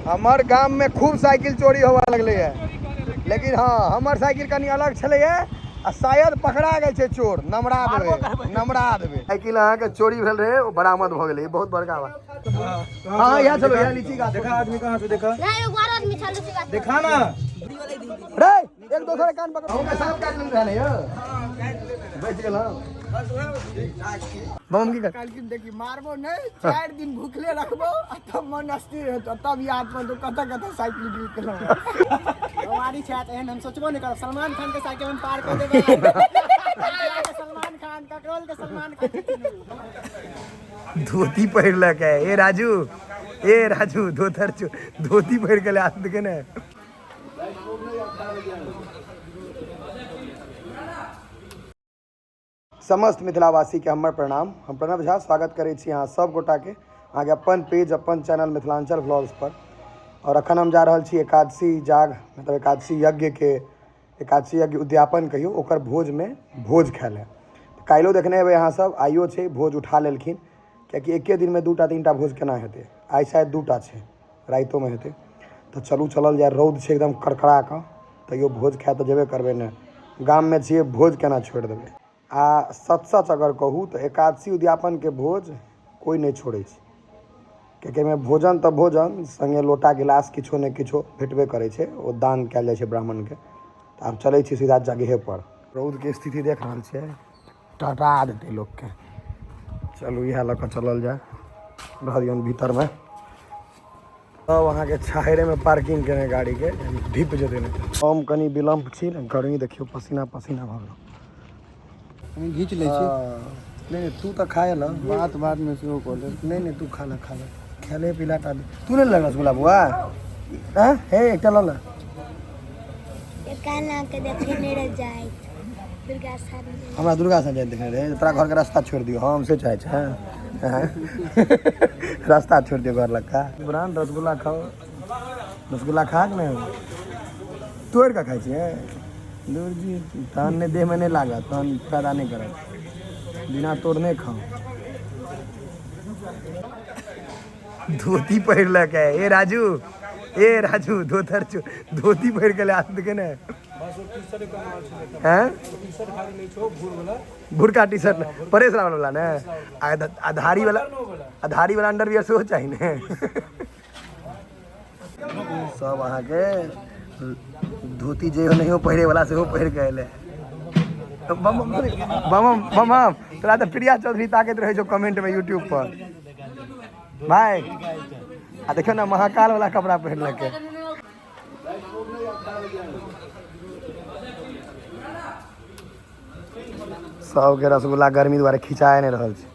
हमार गांव में खूब साइकिल चोरी होवा लगले है, लेकिन हाँ हमार साइकिल कनी अलग छले है आ शायद पकड़ा गए छे चोर। नमरा देबे साइकिल अहाँ के चोरी भेल रहे, वो बरामद भ गेले। बहुत बड़का बात। हां यहाँ चलो, यहाँ लीची गाछ देखा। आदमी कहां से देखा? नहीं, एक बार आदमी था लीची गाछ देखा ना रे। एक दूसरे कान पकड़ के सांप काट लेन रहले यो। बैठ गेल बम की काल की देखी मारबो नहीं, 4 दिन भूखले रखबो तब मन अस्थिर हेतो, तब याद पड़तो कत साइकिल गिर केलो। हमारी छात एहन हम सोचबो नहीं कर। सलमान खान के साइकिल हम पार कर देबे। सलमान खान ककरोल के सलमान खान धोती पहिरलक है। ए राजू धोती पहिर के हाथ देखे ना। समस्त मिथिलावासी के हमर प्रणाम। हम प्रणव झा स्वागत करै छी अहाँ सब गोटा के आगे अपन पेज अपन चैनल मिथिलांचल व्लॉग्स पर। और अखन हम जा रहल छी एकादशी जाग मतलब एकादशी यज्ञ उद्यापन कहियो ओकर भोज खाय ले। काल्हिओ देखने हेबै अहाँ सब, आइयो छै भोज उठा लेलखिन, कियाकि एके दिन में 2टा 3टा भोज केना हेतै। आइ शायद 2टा छै, राइतो में हेतै। तो चलल जाए, रौद छै एकदम कड़कड़ा कऽ, तैयो भोज खाय तऽ जेबे करबै ने। गाम में छियै, भोज केना छोड़ि देबै। आ सच अगर कहूँ तो एकादशी उद्यापन के भोज कोई नहीं छोड़े, कियाकि में भोजन तो भोजन संगे लोटा गिलास किछो ने किछो भेटबे करे छे, ओ दान कयल जाय छे ब्राह्मण के। तो आब चले छी सीधा जगहे पर। रौद के स्थिति देख रहल छे, टटा देते लोग के। चलू इएह लऽ कऽ चलल जाए, रहलियन भीतर में। अब वहाँ के छाहरे में पार्किंग केने गाड़ी के, ढिप जेते नहीं। हम कनी विलम्ब छी ने, गर्मी देखियो पसीना भऽ गेल। घीच ले छी। नहीं तू तो खाए ला, बात में से कर ले। नहीं तू खा ले खेले पिला टा। तू नहीं लगा रसगुल्ला बुआ? हां हे एकटा ल ल। कान ला के देखे नहीं रह जाए। हमरा दुर्गा से जाए देखने रहे। तोरा घर के रास्ता छोड़ दियो, हम से चाहे छै। रास्ता छोड़ दियो घर लगा। बुरान रसगुल्ला खाओ, रसगुल्ला खा के नहीं तोड़ के खाई छै। दूर जी तहन ने देह में नहीं लागत, तहन फायदा नहीं करत। बिना तोड़ने खाओ। धोती पहिरलक है। ए राजू धोती पहिर के हाथ देखे ने। हैं भुरका टी शर्ट परेश रावल वाला ने, आधारी वाला अंडरवियर सेहो चाहिए ने। सब अहाँ के धोती जे नहीं पहिरे वाला से पहिर के अयले। बम तोरा तो प्रिया चौधरी ताकत रहे जो कमेंट में यूट्यूब पर भाई। आ देखो ना महाकाल वाला कपड़ा पहनलक है। सब के रसगुल्ला गर्मी द्वारे खिंचाए नहीं रहल छै।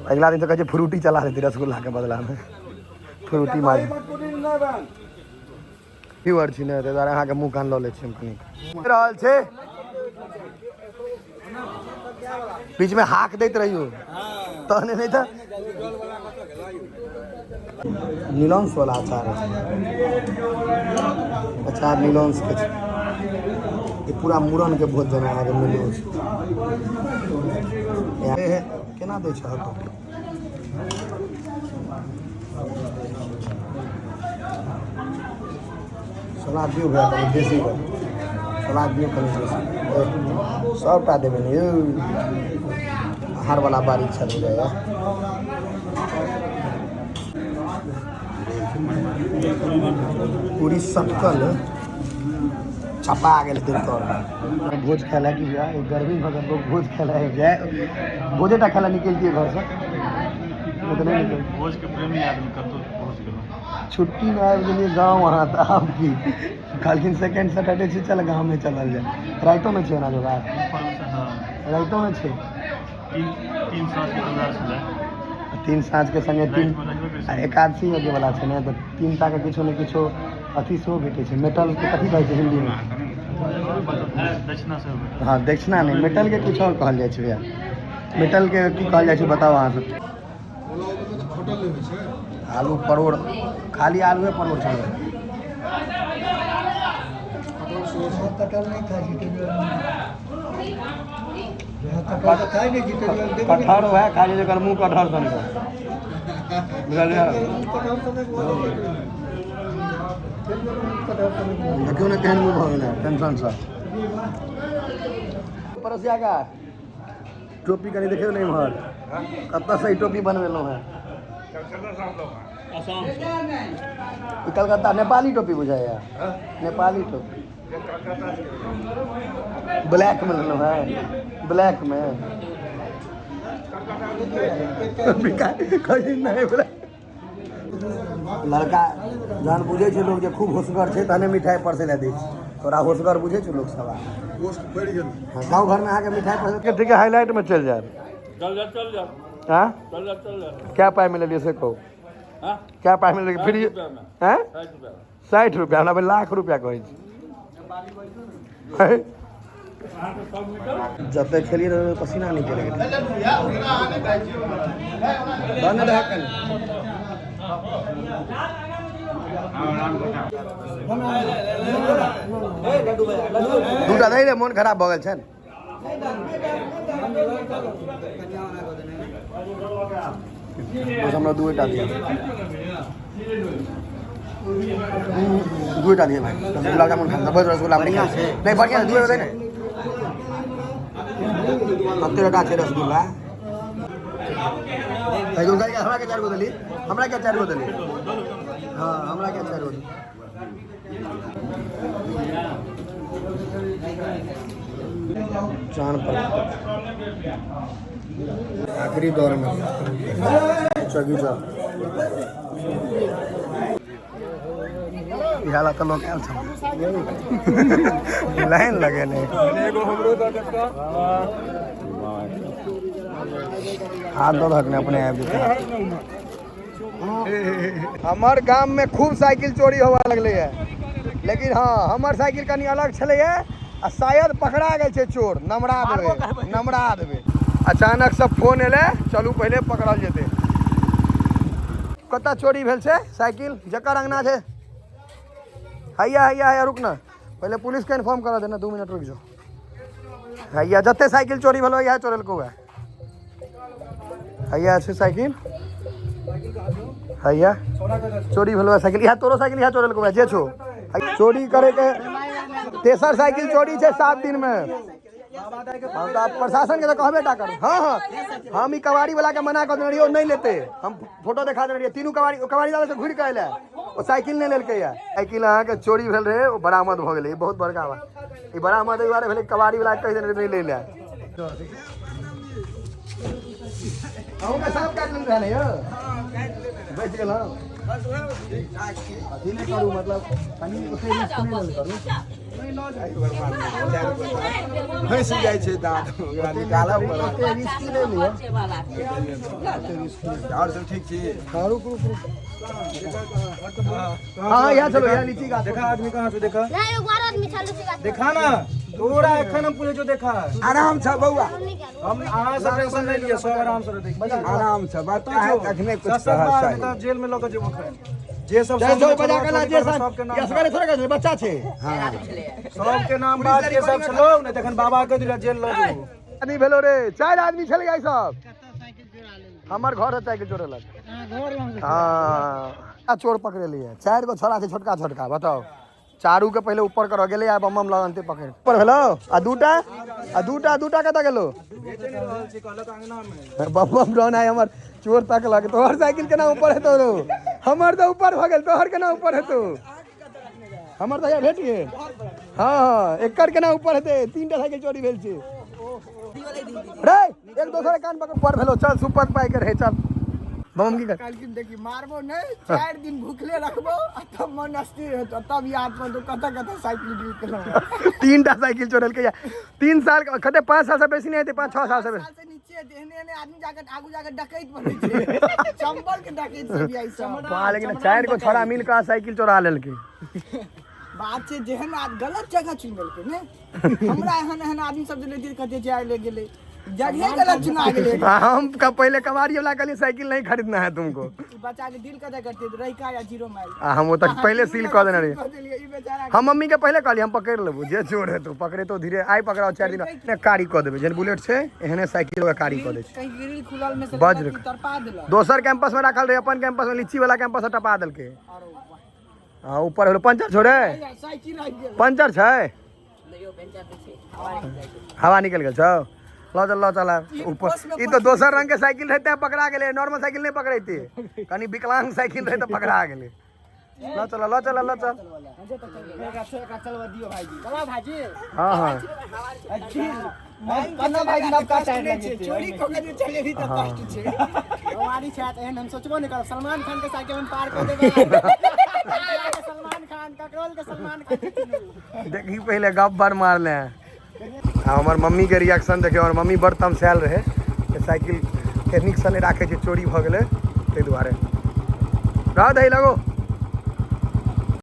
अगला दिन तो कहे फ्रूटी चला देती रसगुल्ला के बदला में। फ्रूटी मार व्यूअर छी ने, ताहि दुआरे अहाँके मुँह कान लऽ लै छी हम कनी। रहल छै बीच में हाक दैत रहियो, तहने नहीं था। नीलंस वाला अचार नीलंस के ये पूरा मूड़न के भोज जना आगे मिलो केना दै छै तो। सलाद दियो भैया देसी सलाद दियो कनी देसी, सबटा देबे ने यौ। आहार वाला बारी चल जाए। पूरी सटकल छपा गेल दिन तोर भोज खेला कि भैया गर्मी भगत लोग भोज खेला है जाए। भोजेटा खेला निकलती घर से उतने निकल। भोज के प्रेमी आदमी कतो पहुंच गेल। छुट्टी में आबि गेलिए गाँव। वहाँ तो आब की कहलखिन सेकेंड सैटरडे छै, चल गाँव में चलल जाए। राइतो में छै ना जो बात, राइतो में छै। 3 साँझ के जोगाड़ छलै, 3 साँझ के संगे 3 एकादशी यज्ञ वाला छै ने, तो 3 टा के किछो ने किछो अथी सेहो भेटै छै। मेटल के कथी कहै छै हिंदी में? दक्षिणा से। हाँ दक्षिणा नहीं, मेटल के कुछ और कहल जाए छै भैया। मेटल के की कहल जाए छै बताओ अहाँ सब? आलू परोड़, खाली आलूए परोड़ छै। कटहर है खाली जकर मुँह कटहर सन। देखियो ना केहन मुँह भऽ गेलै टेंशन से परसिया का टोपी कनी देखियो नहीं इम्हर कत्ता से टोपी बनवेलहुँ है कलकत्ता नेपाली टोपी बुझाया नेपाली टोपी ब्लैक में लेना है ब्लैक में कहीं नहीं ब्लैक लड़का जान बुझे छे लोग जे खूब होशगर छे तहने मिठाई परसे ला दै छै तोरा होशगर बुझे छे लोग सब गाँव घर में आके मिठाई परसे ठीक है हाईलाइट में चल जाए चल जा हाँ चल जा क्या पाई मिले से कहो क्या पाई मिले फ्री हैं 60 रुपया हमरा लाख रुपया कहै छै जब तक खेलिए रहे पसीना नहीं चलेगा दूटा नहीं रे मन खराब भऽ गेल छै बस हमरा दूटा दिया दूटा दिए भाई गुलाब जामुन खाना बस रसगुल्ला बढ़िया नहीं बढ़िया दूटा दे कते रटा छै रसगुल्ला भाई उनका हमरा के 4 गो देली हमरा के 4 गो देली हां हमरा के 4 गो चांद पर आखिरी दौर में चगीचा इहाला तो लोग आयल छल लाइन लगे नहीं हाथ दो रखने अपने आप हमार गांव में खूब साइकिल चोरी होवा लगले है लेकिन हाँ हमार साइकिल कनी अलग छले है आ शायद पकड़ा गए छे चोर नमरा देवे अचानक सब फोन एले चलू पहले पकड़ल जेते कत्ता चोरी भेल छे साइकिल जकर अंगना छे हैया रुक ना पहले पुलिस के इन्फॉर्म करा देना 2 मिनट रुक जाओ हैया जते साइकिल चोरी भेल यह चोरल को है हैया छे साइकिल हैया चोरी भेल साइकिल यह तोरो साइकिल यह चोरल को है जे छो चोरी करे के तेसर साइकिल चोरी छे 7 दिन में हम तो प्रशासन के तो कहबे टा करू हाँ हम ई कबाड़ी वाला के मना कर देने रहियो नहीं लेते हम फोटो दिखा देने रहिए तीनों कबाड़ी वाला से घुर के अइले ओ साइकिल नहीं लेलके या साइकिल अहाँ के चोरी भेल रहे ओ बरामद भ गेलै बहुत बड़का बात ई बरामद दुआरे भेलै कबाड़ी वाला कह देने नहीं ले ले अहू के सांप काट लेने रहले यो बच गेल अथी नहीं करू मतलब कनी ओते रिस्क नहीं करू फंस जाए छे दांत ओकरा निकालब ओते रिस्क ले लियो और सब ठीक छी रुक हां यहां चलो यहां लीची का देखा आदमी कहां से देखा नहीं एक बार आदमी छल लीची का देखा ना तोरा एखन हम पूछे जो देखा आराम से बउआ हम अहां सब टेंशन नहीं लियो सब आराम से देख आराम से बात अखने कुछ कहै जेल में लोग जेबो करे जे सब बजा के ला जे सब यसगरे थोड़ा के बच्चा छे हां सब के नाम बात के सब छलो ने तखन बाबा के दिला जेल लो आदमी भेलो रे 4 आदमी छल गई सब हमर घर है साइकिल चोरेलक हां चोर पकड़े लिए 4 गो छोरा छे छोटका बताओ चारू के पहले ऊपर कर गेले आ बम लगनते पकड़ ऊपर भेलो आ दूटा कत गेलो बम डन है हमर चोर तकलक तोहर साइकिल केना ऊपर हेतो रो हमर तो ऊपर भ गेल तोहर केना ऊपर हेतो हमर तो भेट गेल हां एकर केना ऊपर हेते 3टा साइकिल चोरी भेल छे रे एक दोसर कान पकड़ पर भेलो चल सुपर पाई कर हे चल बम की कर कालकिन देखी मारबो नहीं 4 दिन भूखले रखबो तब मन अस्थिर हेतो तब याद में तो कता साइकिल गिर केलो 3टा साइकिल चोरल के 3 साल कते 5 साल से बेसी नहीं हेते 5-6 साल से नीचे देहने आदमी जाके आगू जाके डकैत बनै छे चंबल के डकैत सब आई सब लेकिन 4 को छोरा मिल के साइकिल चोरा लेलके बात छे जेहन गलत जगह चुन लेलके ने हमरा एहन आदमी सब जे ले कहते जाय ले गेले जगह गलत चुना गेले हम का पहले कबाड़ी वाला के लिए साइकिल नहीं खरीदना है तुमको। बच्चा के दिल कदे करते रही का या 0 माइल हम वो तक पहले सील कर देना रही। ई बेचारा हम मम्मी के पहले कहली हम पकड़ लेबो, जे चोर है तो पकड़े तो धीरे आई पकड़ाओ 4 दिन ने कारी क देबे। जन बुलेट से एहने साइकिल का कारी क दे छै। कहीं ग्रिल खुलल में से वज्र लगा के तरपा देला दोसर कैंपस में रखल रहे, अपन कैंपस में लीची वाला कैंपस में टपा देलके। अरे वाह हां ऊपर होलो पंचर छोड़े, या साइकिल रह गेल पंचर छै, नयो पेंचर छै हवा निकल गेल छौ। लो चला ऊपर। ई तो दोसर रंग के साइकिल रहते पकड़ा गेले, नॉर्मल साइकिल नहीं पकड़ैती, कनी विकलांग साइकिल रहे तो पकड़ा गेले। लो चल चलवा दियो भाईजी चला भाईजी हां हां कन्ना भाईजी नब का टाइम लगे चोरी को के चले भी त कष्ट छै। हमारी छात एहन हम सोचबो नहीं कर सलमान खान के साइकिल में पार कर देबे सलमान खान ककरोल के सलमान खान देखी पहले गप भर मार ले। हमार मम्मी के रिएक्शन देखे, और मम्मी बड़ तमसायल रहे कि साइकिल के नीक से नहीं राखे छै, चोरी भ गेले, ताहि दुआरे रह दही लगो।